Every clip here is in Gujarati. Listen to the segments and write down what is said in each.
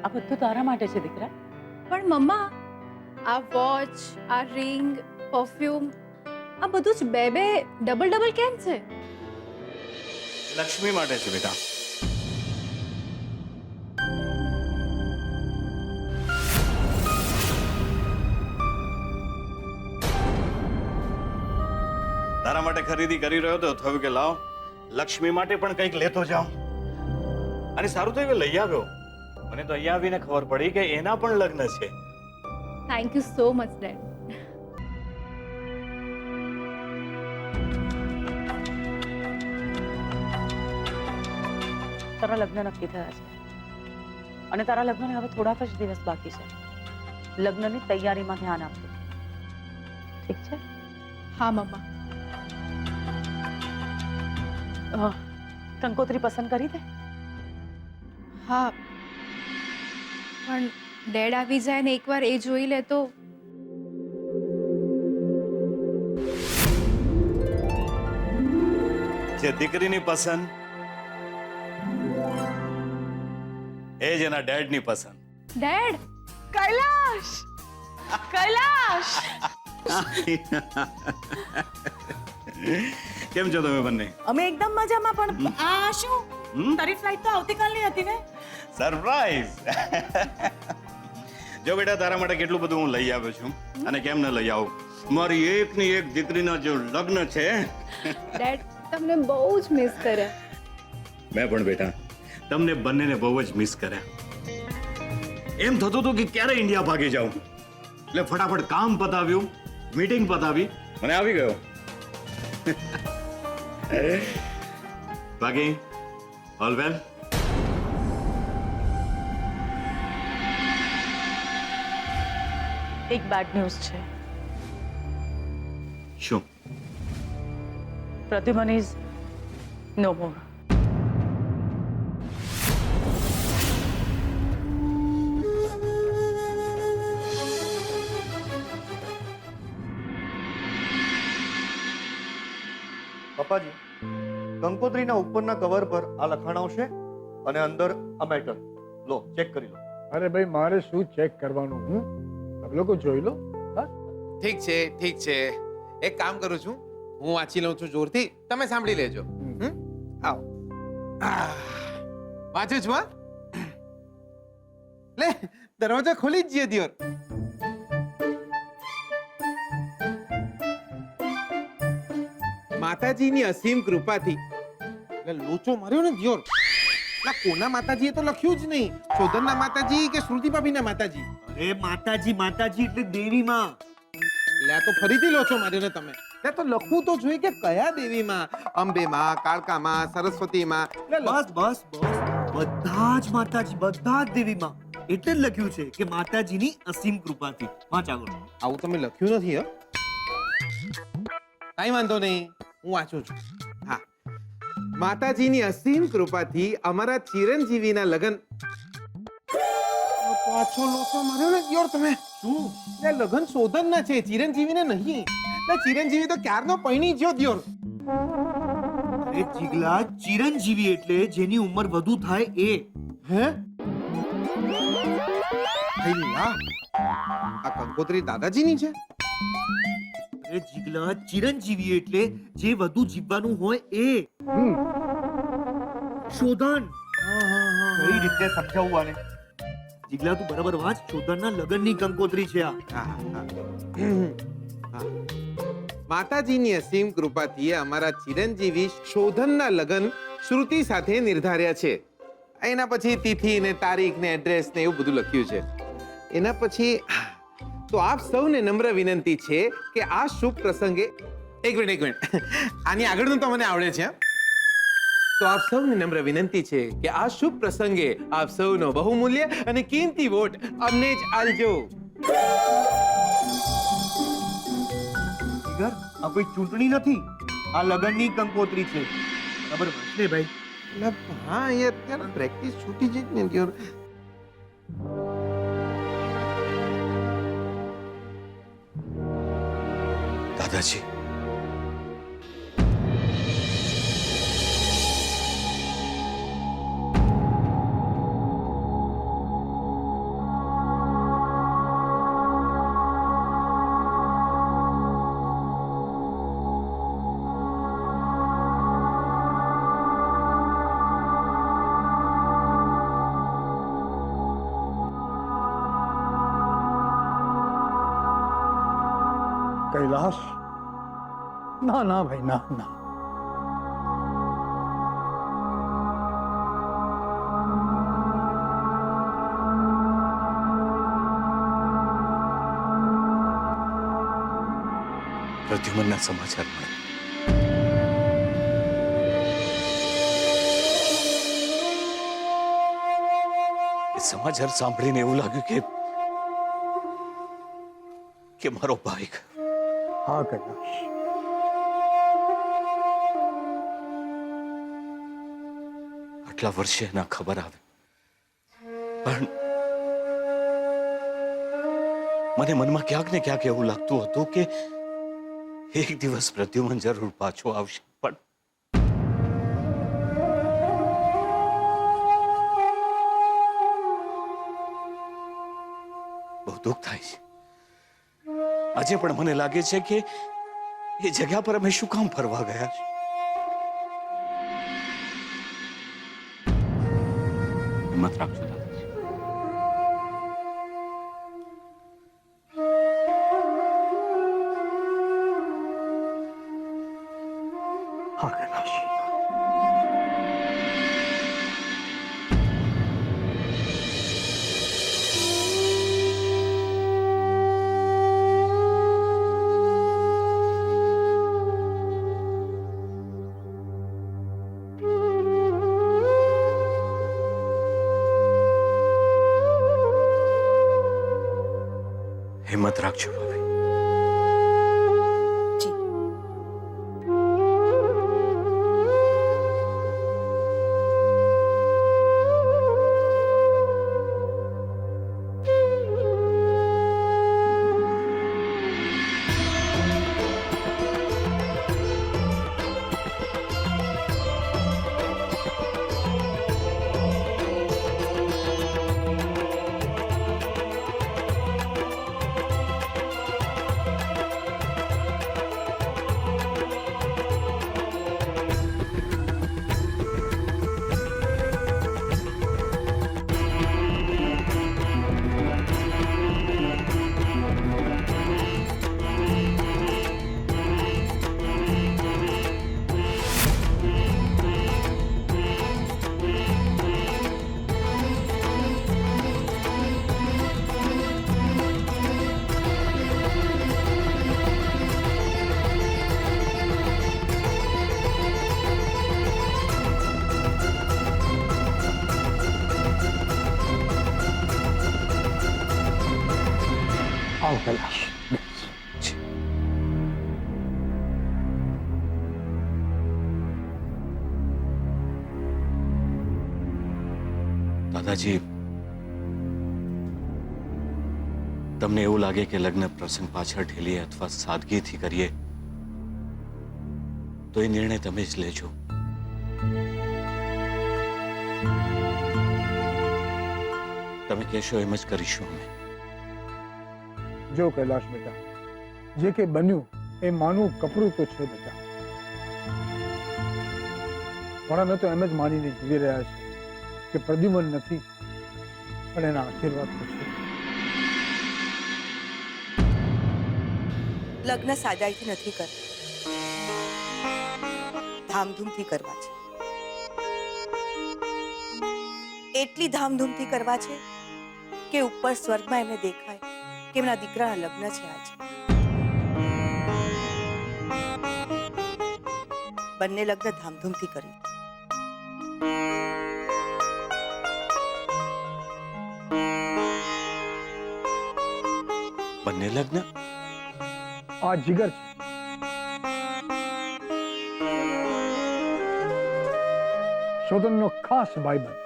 આ બધું તારા માટે છે દીકરા. પણ મમ્મા, આ વોચ, આ રિંગ, પરફ્યુમ, આ બધું જ બે ડબલ ડબલ કેમ છે? લક્ષ્મી માટે છે બેટા. તારા માટે ખરીદી કરી રહ્યો તો થયું કે લાવ લક્ષ્મી માટે પણ કંઈક લેતો જાઉં. અને સારું થયું કે લઈ આવ્યો. મને તો અહીંયા આવીને ખબર પડી કે એના પણ લગ્ન છે. Thank you so much dad. તારા લગ્ન નક્કી થયા છે અને તારા લગ્નને હવે થોડાક જ દિવસ બાકી છે. લગ્નની તૈયારીમાં ધ્યાન આપજો, ઠીક છે? હા મમ્મા. કંકોત્રી પસંદ કરી દે. હા, પણ ડેડ આવી જાય ને એકવાર એ જોઈ લે તો. જે દીકરીની પસંદ એ જ એના ડેડની પસંદ. ડેડ! કૈલાશ! કૈલાશ! કેમ છો તમે બંને? અમે એકદમ મજામાં. પણ આ શું, તારી ફ્લાઇટ તો આવતીકાલની હતી ને? સરપ્રાઈઝ. જો બેટા, તારા માટે કેટલું બધું હું લઈ આવ્યો છું. અને કેમ ન લઈ આવું, મારી એકની એક દીકરીના જો લગ્ન છે. ડેડ, તમને બહુ જ મિસ કર્યા. મેં પણ બેટા તમને બંનેને બહુ જ મિસ કર્યા. એમ થતું હતું કે ક્યારે ઇન્ડિયા ભાગી જાઉં. એટલે ફટાફટ કામ પતાવ્યું, મીટિંગ પતાવી અને આવી ગયો. બાકી ઓલ વેલ? એક બેડ ન્યૂઝ છે. શું? પ્રદ્યુમન ઇઝ નો મોર. પપ્પાજી, કંકોત્રીના ઉપરના કવર પર આ લખાણ આવશે અને અંદર આ મેટર લો, ચેક કરી લો. અરે ભાઈ, મારે શું ચેક કરવાનું? તમે લોકો જોઈ લો. ઠીક છે, ઠીક છે. એક કામ કરું છું, હું વાંચી લઉં છું જોરથી, તમે સાંભળી લેજો. આવો. વાંચું છું. હા, લે દરવાજો ખોલી જ જઈએ દિયોર. માતાજીની અસીમ કૃપાથી લોચો માર્યો ને દિયોર. કોના માતાજીએ તો લખ્યું જ નહીં, શોધનના માતાજી કે શ્રુતિ ભાભીના માતાજી. અરે માતાજી, માતાજી એટલે દેવી માં. લે તો ફરીથી લોચો માર્યો ને તમે. લે તો લખવું તો જોઈએ કે કયા દેવી માં, અંબે માં, કાળકા માં, સરસ્વતી માં. બસ બસ બસ, બધા જ માતાજી, બધા જ દેવી માં. એટલે જ લખ્યું છે કે માતાજીની અસીમ કૃપાથી. વાંચ આગળ. આવું તમે લખ્યું નથી. હો, કઈ વાંધો નહીં, હું વાંચું છું. હા, માતાજીની અસીમ કૃપાથી અમારા ચિરંજીવીના લગ્ન. પાછો લોચો માર્યો ને યાર તમે. શું? એ લગ્ન શોધનના છે, ચિરંજીવીને નહીં. ચિરંજીવી તો ક્યારનો પૈણી જ્યો દિયોર. એ જીગલા, ચિરંજીવી એટલે જેની ઉંમર વધુ થાય એ. હે? આ કંકોત્રી દાદાજીની છે? એ જીગલા, ચિરંજીવી એટલે જે વધુ જીવવાનું હોય એ. શોધન. કઈ રીતે સમજાવવું આને? જીગલા, તું બરાબર વાંચ. શોધનના લગ્નની કંકોત્રી છે આ. માતાજીની અસીમ કૃપાથી અમારા ચિરંજીવી શોધનના લગ્ન શ્રુતિ સાથે નિર્ધાર્યા છે. એના પછી તિથિ ને તારીખ ને એડ્રેસ ને એવું બધું લખ્યું છે. એના પછી તો આપ સૌને નમ્ર વિનંતી છે કે આ શુભ પ્રસંગે એક મિનિટ આની આગળનું તો મને આવડે છે. તો આપ સૌને નમ્ર વિનંતી છે કે આ શુભ પ્રસંગે આપ સૌનો બહુમૂલ્ય અને કિંમતી વોટ અમને જ આલજો. જીગર, આ કોઈ ચૂંટણી નથી, આ લગ્નની કંકોત્રી છે. બરાબર વાંચ ને ભાઈ. હા, એ અત્યારે પ્રેક્ટિસ છૂટી જઈ ને દિયોર. દાદાજી, કૈલાશ, ના ના ભાઈ, ના ના. પ્રદ્યુમનના સમાચાર મળે. એ સમાચાર સાંભળીને એવું લાગ્યું કે મારો ભાઈ ગયો. હા કૈલાશ, આટલા વર્ષે એના ખબર આવે, પણ મને મનમાં ક્યાંક ને ક્યાંક એવું લાગતું હતું કે એક દિવસ પ્રદ્યુમન જરૂર પાછો આવશે. પણ બહુ દુઃખ થાય છે. આજે પણ મને લાગે છે કે એ જગ્યા પર અમે શું કામ ફરવા ગયા છે. હિંમત રાખજો દાદાજી. હા કૈલાશ. હિંમત રાખજો ભાભી. જી. આવો કૈલાશ, બેસ. દાદાજી, તમને એવું લાગે કે લગ્ન પ્રસંગ પાછળ ઠેલીએ અથવા સાદગીથી કરીએ તો એ નિર્ણય તમે જ લેજો. તમે કહેશો એમ જ કરીશું અમે. જો કૈલાશ બેટા, જે કે બન્યું એ માનવું કપરું તો છે બેટા. પણ અમે તો એમ જ માનીને જીવી રહ્યા છે કે પ્રદ્યુમન નથી, પણ એના આશીર્વાદ તો છે. લગ્ન સાદાઈથી નથી કરતા, ધામધૂમથી કરવા છે. એટલી ધામધૂમથી કરવા છે કે ઉપર સ્વર્ગમાં એમને દેખાય કે એમના દીકરાના લગ્ન છે આજે. બંને લગ્ન ધામધૂમથી કરી. બંને લગ્ન? આ જીગર છે, શોધનનો ખાસ ભાઈબંધ.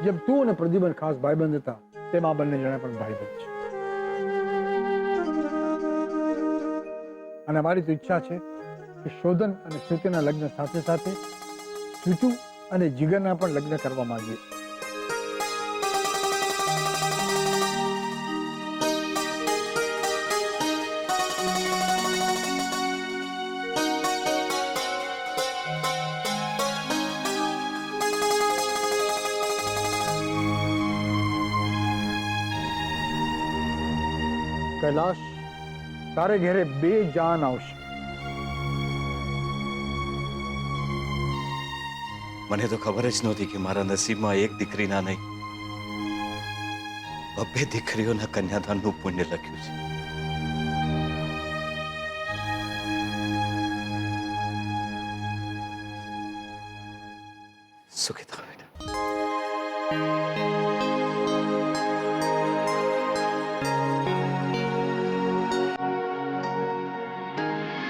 જેમ તું અને પ્રદ્યુમન ખાસ ભાઈબંધ હતા, તેમ આ બંને જણા પણ ભાઈબંધ છે. અને મારી તો ઈચ્છા છે કે શોધન અને શ્રુતિના લગ્ન સાથે સાથે શ્રુતુ અને જીગરના પણ લગ્ન કરવા માંગીએ છીએ. કૈલાશ, તારે ઘેરે 2 જાન આવશે. મને તો ખબર જ નહોતી કે મારા નસીબમાં એક દીકરીના નહીં 2 દીકરીઓના કન્યાદાનનું પુણ્ય લખ્યું છે. સુખી થાઓ બેટા.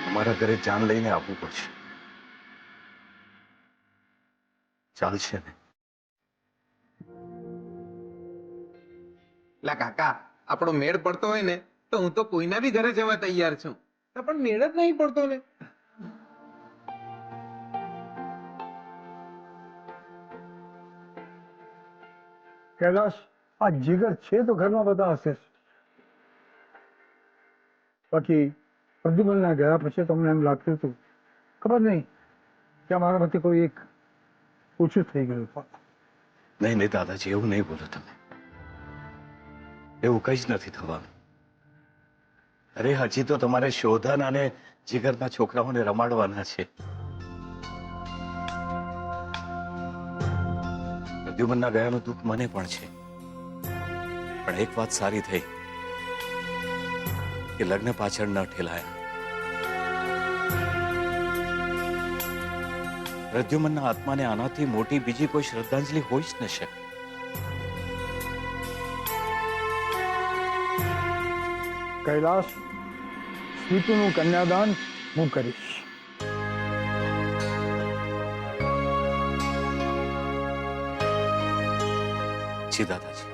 અમારા ઘરે જાન લઈને આવવું પડશે. ચાલશે ને? લા કાકા, આપણો મેળ પડતો હોય ને તો હું તો કોઈના બી ઘરે જવા તૈયાર છું. તો પણ મેળ જ નહીં પડતો ને. કૈલાશ, આ જીગર છે તો ઘરમાં બધા હશે જ. બાકી પ્રદ્યુમનના ગયા પછી તમને એમ લાગતું હતું, ખબર નહીં કે અમારામાંથી કોઈ એક ઓછું થઈ ગયું. નહીં નહીં દાદાજી, એવું નહીં બોલો તમે. એવું કઈ જ નથી થવાનું. અરે હજી તો તમારે શોધન અને જીગરના છોકરાઓને રમાડવાના છે. પ્રદ્યુમનના ગયાનું દુઃખ મને પણ છે, પણ એક વાત સારી થઈ કે લગ્ન પાછળ ન ઠેલાયા. પ્રદ્યુમનના આત્માને આનાથી મોટી બીજી કોઈ શ્રદ્ધાંજલિ હોઈ જ ન શકે. કૈલાશ, સ્વીટુનું કન્યાદાન હું કરીશ. જી દાદાજી.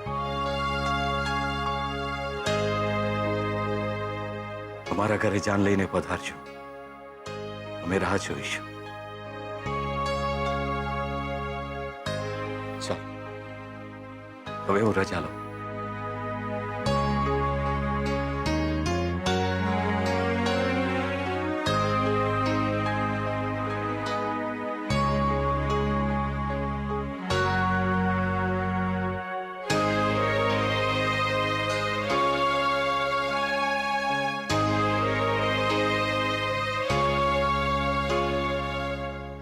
અમારા ઘરે જાન લઈને પધારજો. અમે રાહ જોઈશું. ચાલો, હવે હું રજા લઉં.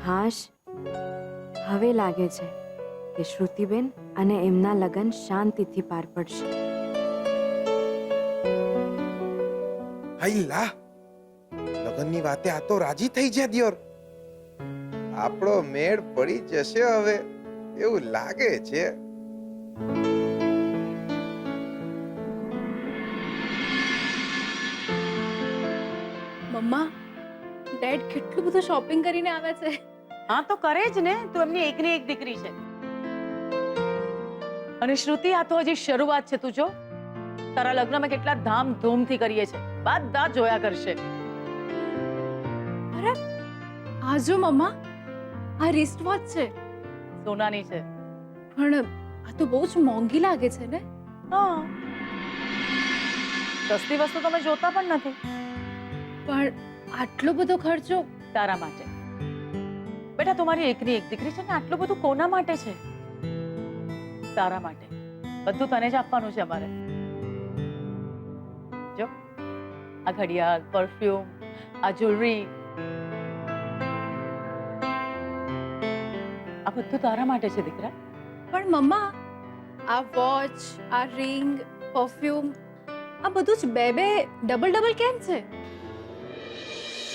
હાશ, હવે લાગે છે કે શ્રુતિબેન અને એમના લગ્ન શાંતિથી પાર પડશે. હૈલા, લગનની વાતે આ તો રાજી થઈ જાય દિયોર. આપણો મેળ પડી જશે હવે એવું લાગે છે. મમ્મા, ડેડ કેટલું બધું શોપિંગ કરીને આવે છે. હા તો કરે જ ને, તું એમની એકની એક દીકરી છે. અને શ્રુતિ, આ તો હજી શરૂઆત છે. તું જો, તારા લગ્નમાં કેટલા ધામધૂમથી કરીએ છે, બધા જોયા કરશે. અરે આ જો મમ્મા, આ રિસ્ટ વોચ છે. સોનાની છે. પણ આ તો બહુ જ મોંઘી લાગે છે ને. હા, સસ્તી વસ્તુ તમે જોતા પણ નથી. પણ આટલો બધો ખર્ચો તારા માટે. બેટા, તમારી એકની એક દીકરી છે ને, આટલું બધું કોના માટે છે? તારા માટે. બધું તને જ આપવાનું છે અમારે. જો, આ ઘડિયાળ, પરફ્યુમ, આ જ્વેલરી, આ બધું તારા માટે છે દીકરા. પણ મમ્મા, આ વોચ, આ રિંગ, પરફ્યુમ, આ બધું જ બે ડબલ કેમ છે?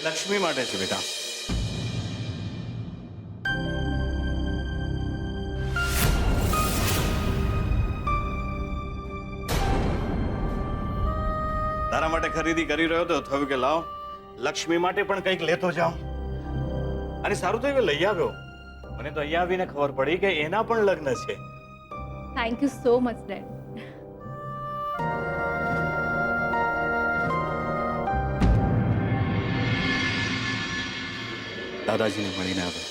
લક્ષ્મી માટે છે બેટા. તારા માટે ખરીદી કરી રહ્યો તો થયું કે લાવ લક્ષ્મી માટે પણ કંઈક લેતો જાઉં. અને સારું થયું કે લઈ આવ્યો. મને તો અહીંયા આવીને ખબર પડી કે એના પણ લગ્ન છે. Thank you so much dad. દાદાજીને મળીને આવ્યો.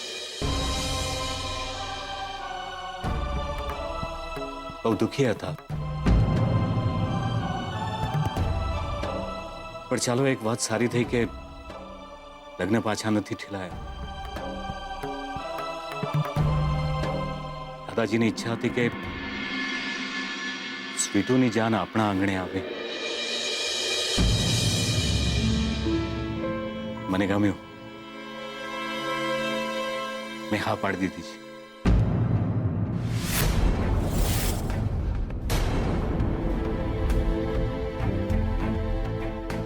બહુ દુઃખી હતા, પણ ચાલો એક વાત સારી થઈ કે લગ્ન પાછા નથી ઠેલાયા. દાદાજીની ઈચ્છા હતી કે સ્વીટુની જાન આપણા આંગણે આવે. મને ગમ્યું. મેં હા પાડી દીધી છે.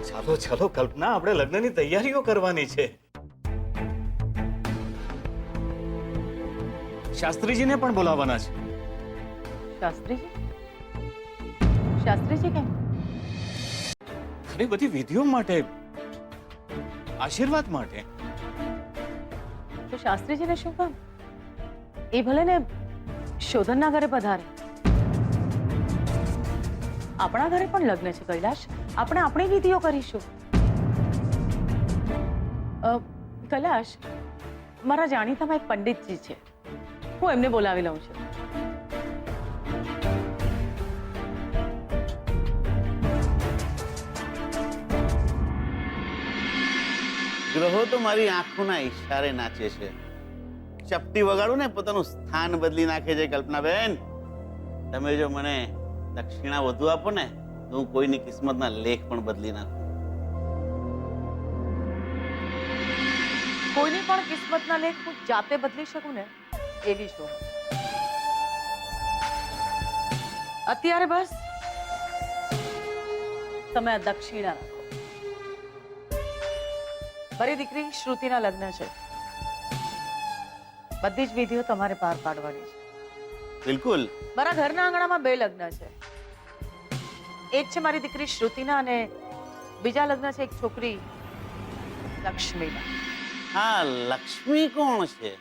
ચાલો ચાલો કલ્પના, આપણે લગ્નની તૈયારીઓ કરવાની છે. શાસ્ત્રીજીને પણ બોલાવવાના છે. શાસ્ત્રીજી? શાસ્ત્રીજી કેમ? ઘણી બધી વિધિઓ માટે, આશીર્વાદ માટે. તો શાસ્ત્રીજીને શું કામ? એ ભલે ને શોધનના ઘરે પધારે. આપણા ઘરે પણ લગ્ન છે કૈલાશ. આપણે આપણી વિધિઓ કરીશું. કૈલાશ, મારા જાણીતામાં એક પંડિતજી છે, હું એમને બોલાવી લઉં છું. ગ્રહો તો મારી આંખોના ઈશારે નાચે છે. ચપટી વગાડું ને પોતાનું સ્થાન બદલી નાખે છે. કલ્પનાબેન, તમે જો મને દક્ષિણા વધુ આપો ને તો હું કોઈની કિસ્મતના લેખ પણ બદલી નાખું. કોઈની પણ કિસ્મતના લેખ હું જાતે બદલી શકું ને એવી શું? અત્યારે બસ તમે આ દક્ષિણા રાખો. મારી દીકરી શ્રુતિના લગ્ન છે. બધી જ વિધિઓ તમારે પાર પાડવાની છે. બિલકુલ. મારા ઘરના આંગણામાં 2 લગ્ન છે. એક છે મારી દીકરી શ્રુતિના અને બીજા લગ્ન છે એક છોકરી લક્ષ્મીના. હા, લક્ષ્મી કોણ છે?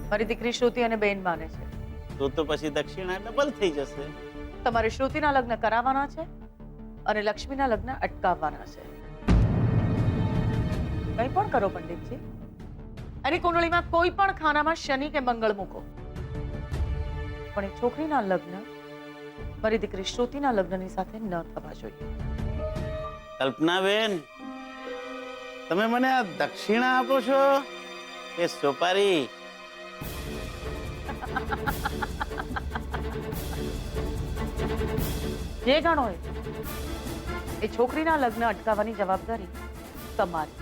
મારી દીકરી શ્રુતિ અને બેન માને છે. તો પછી દક્ષિણા ડબલ થઈ જશે. તમારે શ્રુતિના લગ્ન કરાવવાના છે અને લક્ષ્મીના લગ્ન અટકાવવાના છે. કંઈ પણ કરો પંડિતજી. એની કુંડળીમાં કોઈ પણ ખાનામાં શનિ કે મંગળ મૂકો, પણ એ છોકરીના લગ્ન મારી દીકરી શ્રુતિના લગ્નની સાથે ન થવા જોઈએ. કલ્પનાબેન, તમે મને આ દક્ષિણા આપો છો કે સોપારી? જે ગણો એ છોકરીના લગ્ન અટકાવવાની જવાબદારી તમારી.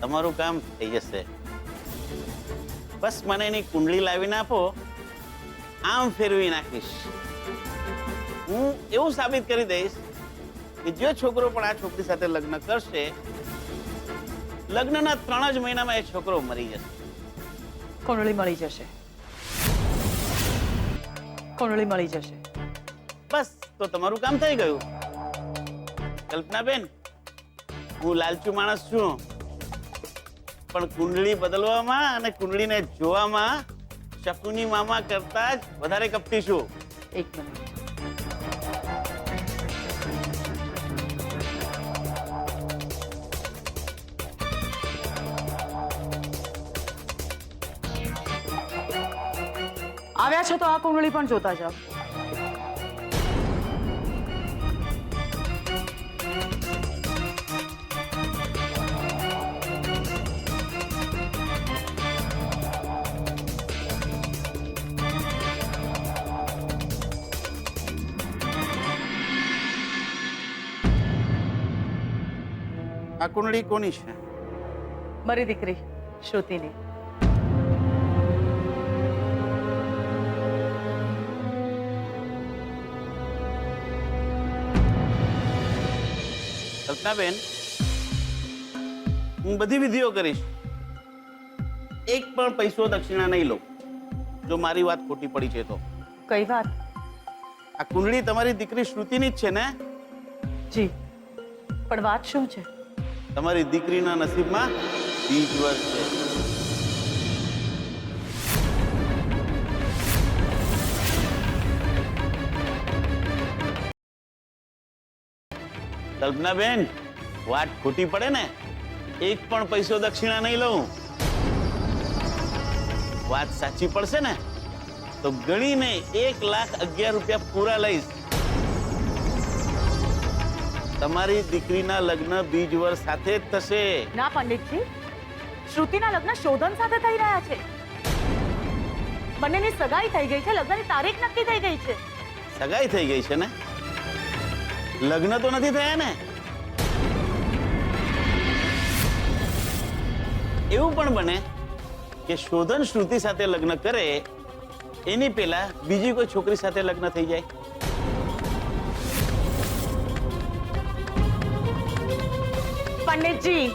તમારું કામ થઈ જશે. બસ મને એની કુંડળી લાવીને આપો, આમ ફેરવી નાખીશ. હું એવું સાબિત કરી દઈશ કે જે છોકરો પણ આ છોકરી સાથે લગ્ન કરશે, લગ્નના 3 જ મહિનામાં એ છોકરો મરી જશે. કુંડળી મળી જશે. કુંડળી મળી જશે. બસ, તો તમારું કામ થઈ ગયું. કલ્પનાબેન, હું લાલચુ માણસ છું, પણ કુંડળી બદલવામાં અને કુંડળીને જોવામાં શકુની મામા કરતા જ વધારે કપટી છું. એક મિનિટ. આવ્યા છો તો આ કુંડળી પણ જોતા જાઓ. આ કુંડળી કોની છે? મારી દીકરી શ્રુતિની. કલ્પનાબેન, હું બધી વિધિઓ કરીશ, એક પણ પૈસો દક્ષિણા નહીં લઉં. જો મારી વાત ખોટી પડી છે તો. કઈ વાત? આ કુંડળી તમારી દીકરી શ્રુતિની જ છે ને? જી, પણ વાત શું છે? તમારી દીકરીના નસીબમાં બીજ વર્ષ છે. કલ્પનાબેન, વાત ખોટી પડે ને, એક પણ પૈસો દક્ષિણા નહીં લઉં. વાત સાચી પડશે ને તો ગણીને 1,11,000 રૂપિયા પૂરા લઈશ. તમારી દીકરીના લગ્ન બીજ વર્ષ સાથે જ થશે. ના પંડિતજી, શ્રુતિના લગ્ન શોધન સાથે થઈ રહ્યા છે. બંનેની સગાઈ થઈ ગઈ છે, લગ્નની તારીખ નક્કી થઈ ગઈ છે. સગાઈ થઈ ગઈ છે ને? લગ્ન તો નથી થયા ને? એવું પણ બને કે શોધન શ્રુતિ સાથે લગ્ન કરે એની પહેલા બીજી કોઈ છોકરી સાથે લગ્ન થઈ જાય. પંડિતજી